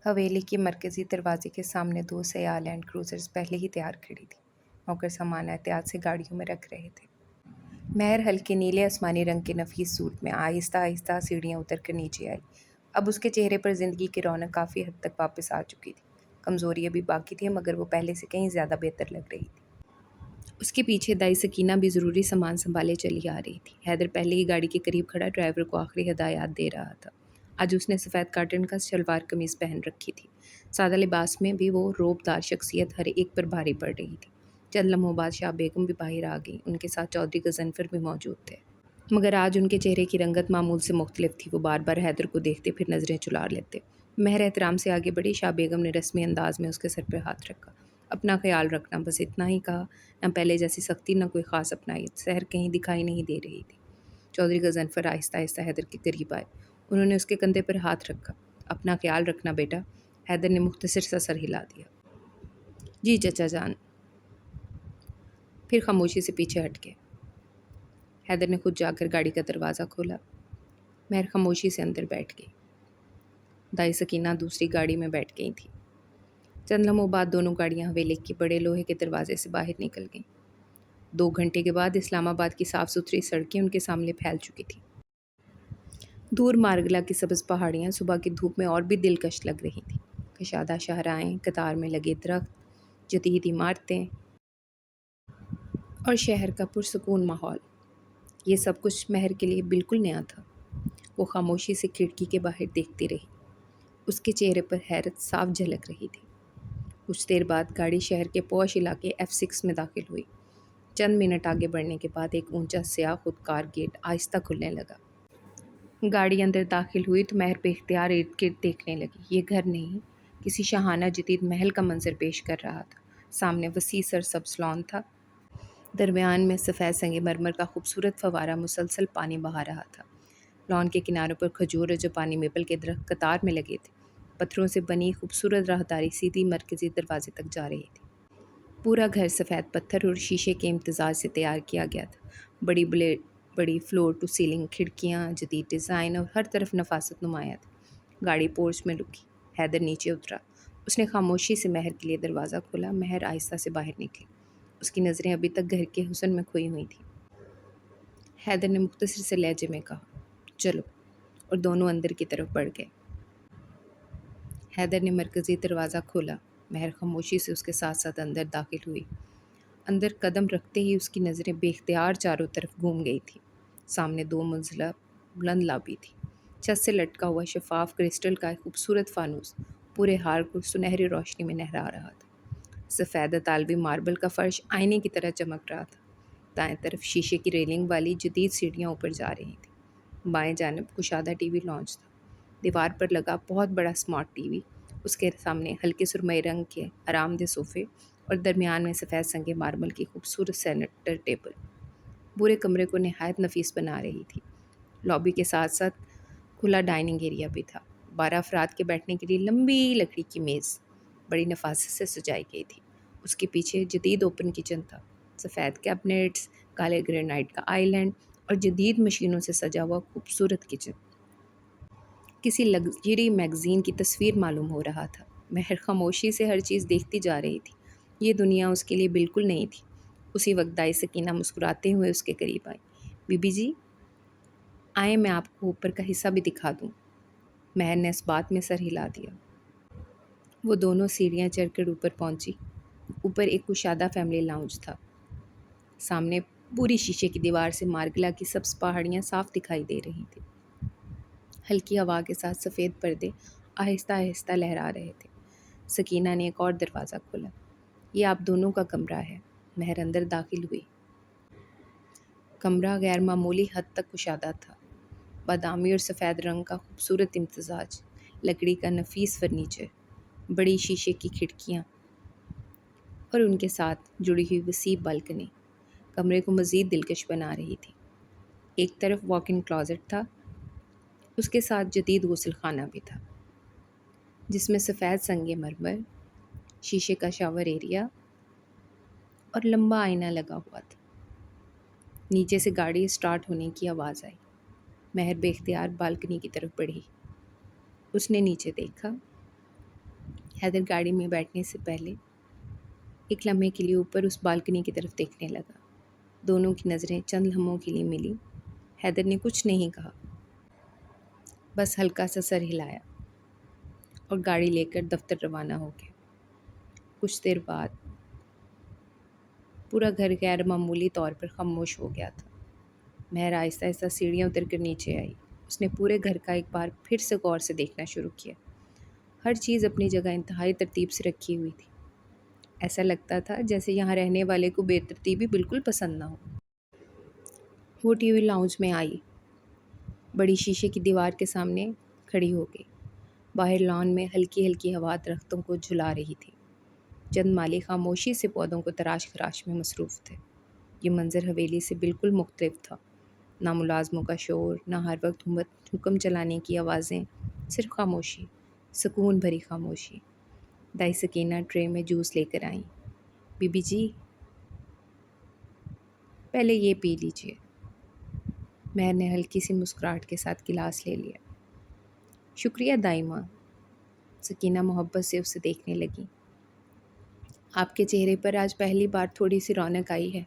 حویلی کے مرکزی دروازے کے سامنے 2 سیاہ لینڈ کروزرز پہلے ہی تیار کھڑی تھی۔ نوکر سامان احتیاط سے گاڑیوں میں رکھ رہے تھے۔ مہر ہلکے نیلے آسمانی رنگ کے نفیس سوٹ میں آہستہ آہستہ سیڑھیاں اتر کر نیچے آئی۔ اب اس کے چہرے پر زندگی کی رونق کافی حد تک واپس آ چکی تھی۔ کمزوری ابھی باقی تھی مگر وہ پہلے سے کہیں زیادہ بہتر لگ رہی تھی۔ اس کے پیچھے دائی سکینہ بھی ضروری سامان سنبھالے چلی آ رہی تھی۔ حیدر پہلے ہی گاڑی کے قریب کھڑا ڈرائیور کو آخری ہدایات دے رہا تھا۔ آج اس نے سفید کاٹن کا شلوار قمیض پہن رکھی تھی۔ سادہ لباس میں بھی وہ روب دار شخصیت ہر ایک پر بھاری پڑ رہی تھی۔ چند لمحوں بعد شاہ بیگم بھی باہر آ گئی۔ ان کے ساتھ چودھری غضنفر بھی موجود تھے، مگر آج ان کے چہرے کی رنگت معمول سے مختلف تھی۔ وہ بار بار حیدر کو دیکھتے پھر نظریں چلا لیتے۔ مہر احترام سے آگے بڑھی۔ شاہ بیگم نے رسمی انداز میں اس کے سر پہ ہاتھ رکھا۔ اپنا خیال رکھنا، بس اتنا ہی کہا۔ نہ پہلے جیسی سختی نہ کوئی خاص اپنائیت۔ سحر کہیں دکھائی نہیں دے رہی تھی۔ چودھری غضنفر آہستہ آہستہ حیدر کے قریب آئے۔ انہوں نے اس کے کندھے پر ہاتھ رکھا۔ اپنا خیال رکھنا بیٹا۔ حیدر نے مختصر سا سر ہلا دیا۔ جی چچا جان۔ پھر خاموشی سے پیچھے ہٹ گئے۔ حیدر نے خود جا کر گاڑی کا دروازہ کھولا۔ مہر خاموشی سے اندر بیٹھ گئی۔ دائی سکینہ دوسری گاڑی میں بیٹھ گئی تھی۔ چند لمحوں بعد دونوں گاڑیاں حویلی کے بڑے لوہے کے دروازے سے باہر نکل گئیں۔ 2 گھنٹے کے بعد اسلام آباد کی صاف ستھری سڑکیں ان کے سامنے پھیل چکی تھیں۔ دور مارگلا کی سبز پہاڑیاں صبح کی دھوپ میں اور بھی دلکش لگ رہی تھیں۔ کشادہ شاہراہیں، قطار میں لگے درخت، جدید عمارتیں اور شہر کا پرسکون ماحول، یہ سب کچھ مہر کے لیے بالکل نیا تھا۔ وہ خاموشی سے کھڑکی کے باہر دیکھتی رہی۔ اس کے چہرے پر حیرت صاف جھلک رہی تھی۔ کچھ دیر بعد گاڑی شہر کے پوش علاقے F6 میں داخل ہوئی۔ چند منٹ آگے بڑھنے کے بعد ایک اونچا سیاہ خودکار گیٹ آہستہ کھلنے لگا۔ گاڑی اندر داخل ہوئی تو مہر بے اختیار ارد گرد دیکھنے لگی۔ یہ گھر نہیں، کسی شاہانہ جدید محل کا منظر پیش کر رہا تھا۔ سامنے وسیع سرسبز لان تھا۔ درمیان میں سفید سنگ مرمر کا خوبصورت فوارہ مسلسل پانی بہا رہا تھا۔ لان کے کناروں پر کھجور اور جاپانی میپل کے درخت قطار میں لگے تھے۔ پتھروں سے بنی خوبصورت راہداری سیدھی مرکزی دروازے تک جا رہی تھی۔ پورا گھر سفید پتھر اور شیشے کے امتزاج سے تیار کیا گیا تھا۔ بڑی فلور ٹو سیلنگ کھڑکیاں، جدید ڈیزائن اور ہر طرف نفاست نمایاں تھی۔ گاڑی پورچ میں رکی۔ حیدر نیچے اترا۔ اس نے خاموشی سے مہر کے لیے دروازہ کھولا۔ مہر آہستہ سے باہر نکلی۔ اس کی نظریں ابھی تک گھر کے حسن میں کھوئی ہوئی تھیں۔ حیدر نے مختصر سے لہجے میں کہا، چلو، اور دونوں اندر کی طرف بڑھ گئے۔ حیدر نے مرکزی دروازہ کھولا۔ مہر خاموشی سے اس کے ساتھ ساتھ اندر داخل ہوئی۔ اندر قدم رکھتے ہی اس کی نظریں بے اختیار چاروں طرف گھوم گئی تھیں۔ سامنے 2 منزلہ بلند لابی تھی۔ چھت سے لٹکا ہوا شفاف کرسٹل کا ایک خوبصورت فانوس پورے ہال کو سنہری روشنی میں نہرا رہا تھا۔ سفید اطالوی ماربل کا فرش آئینے کی طرح چمک رہا تھا۔ دائیں طرف شیشے کی ریلنگ والی جدید سیڑھیاں اوپر جا رہی تھیں۔ بائیں جانب کشادہ ٹی وی لانچ تھا۔ دیوار پر لگا بہت بڑا اسمارٹ ٹی وی، اس کے سامنے ہلکے سرمئی رنگ کے آرام دہ صوفے اور درمیان میں سفید سنگ ماربل کی خوبصورت سینٹر ٹیبل پورے کمرے کو نہایت نفیس بنا رہی تھی۔ لابی کے ساتھ ساتھ کھلا ڈائننگ ایریا بھی تھا۔ 12 افراد کے بیٹھنے کے لیے لمبی لکڑی کی میز بڑی نفاست سے سجائی گئی تھی۔ اس کے پیچھے جدید اوپن کچن تھا۔ سفید کیبنٹس، کالے گرینائٹ کا آئی لینڈ اور جدید مشینوں سے سجا ہوا خوبصورت کچن کسی لگژری میگزین کی تصویر معلوم ہو رہا تھا۔ مہر خاموشی سے ہر چیز دیکھتی جا رہی تھی۔ یہ دنیا اس کے لیے بالکل نئی تھی۔ اسی وقت دائی سکینہ مسکراتے ہوئے اس کے قریب آئی۔ بی بی جی، آئیں میں آپ کو اوپر کا حصہ بھی دکھا دوں۔ مہر نے اس بات میں سر ہلا دیا۔ وہ دونوں سیڑھیاں چڑھ کر اوپر پہنچی۔ اوپر ایک کشادہ فیملی لاؤنج تھا۔ سامنے پوری شیشے کی دیوار سے مارگلا کی سبز پہاڑیاں صاف دکھائی دے رہی تھیں۔ ہلکی ہوا کے ساتھ سفید پردے آہستہ آہستہ لہرا رہے تھے۔ سکینہ نے ایک اور دروازہ کھولا۔ یہ آپ دونوں کا کمرہ ہے۔ مہر اندر داخل ہوئی۔ کمرہ غیر معمولی حد تک کشادہ تھا۔ بادامی اور سفید رنگ کا خوبصورت امتزاج، لکڑی کا نفیس فرنیچر، بڑی شیشے کی کھڑکیاں اور ان کے ساتھ جڑی ہوئی وسیع بالکنی کمرے کو مزید دلکش بنا رہی تھی۔ ایک طرف واک ان کلازٹ تھا، اس کے ساتھ جدید غسل خانہ بھی تھا، جس میں سفید سنگ مرمر، شیشے کا شاور ایریا اور لمبا آئینہ لگا ہوا تھا۔ نیچے سے گاڑی سٹارٹ ہونے کی آواز آئی۔ مہر بے اختیار بالکنی کی طرف بڑھی۔ اس نے نیچے دیکھا۔ حیدر گاڑی میں بیٹھنے سے پہلے ایک لمحے کے لیے اوپر اس بالکنی کی طرف دیکھنے لگا۔ دونوں کی نظریں چند لمحوں کے لیے ملی۔ حیدر نے کچھ نہیں کہا، بس ہلکا سا سر ہلایا اور گاڑی لے کر دفتر روانہ ہو گیا۔ کچھ دیر بعد پورا گھر غیر معمولی طور پر خاموش ہو گیا تھا۔ مہر آہستہ آہستہ سیڑھیاں اتر کر نیچے آئی۔ اس نے پورے گھر کا ایک بار پھر سے غور سے دیکھنا شروع کیا۔ ہر چیز اپنی جگہ انتہائی ترتیب سے رکھی ہوئی تھی۔ ایسا لگتا تھا جیسے یہاں رہنے والے کو بے ترتیبی بالکل پسند نہ ہو۔ وہ ٹی وی لاؤنج میں آئی، بڑی شیشے کی دیوار کے سامنے کھڑی ہو گئی۔ باہر لان میں ہلکی ہلکی ہوا درختوں کو جھلا رہی تھی۔ چند مالی خاموشی سے پودوں کو تراش خراش میں مصروف تھے۔ یہ منظر حویلی سے بالکل مختلف تھا۔ نہ ملازموں کا شور، نہ ہر وقت حکم چلانے کی آوازیں، صرف خاموشی، سکون بھری خاموشی۔ دائی سکینہ ٹرے میں جوس لے کر آئیں۔ بی بی جی، پہلے یہ پی لیجئے۔ مہر نے ہلکی سی مسکراہٹ کے ساتھ گلاس لے لیا۔ شکریہ دائی ماں۔ سکینہ محبت سے اسے دیکھنے لگی۔ آپ کے چہرے پر آج پہلی بار تھوڑی سی رونق آئی ہے۔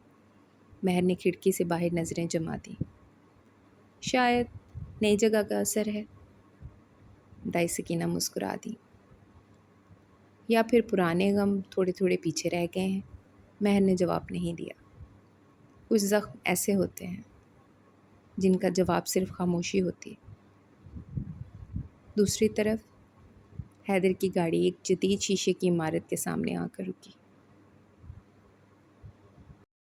مہر نے کھڑکی سے باہر نظریں جما دیں۔ شاید نئی جگہ کا اثر ہے، دائی سکینہ مسکرا دی۔ یا پھر پرانے غم تھوڑے تھوڑے پیچھے رہ گئے ہیں، مہر نے جواب نہیں دیا۔ کچھ زخم ایسے ہوتے ہیں جن کا جواب صرف خاموشی ہوتی ہے۔ دوسری طرف حیدر کی گاڑی ایک جدید شیشے کی عمارت کے سامنے آ کر رکی۔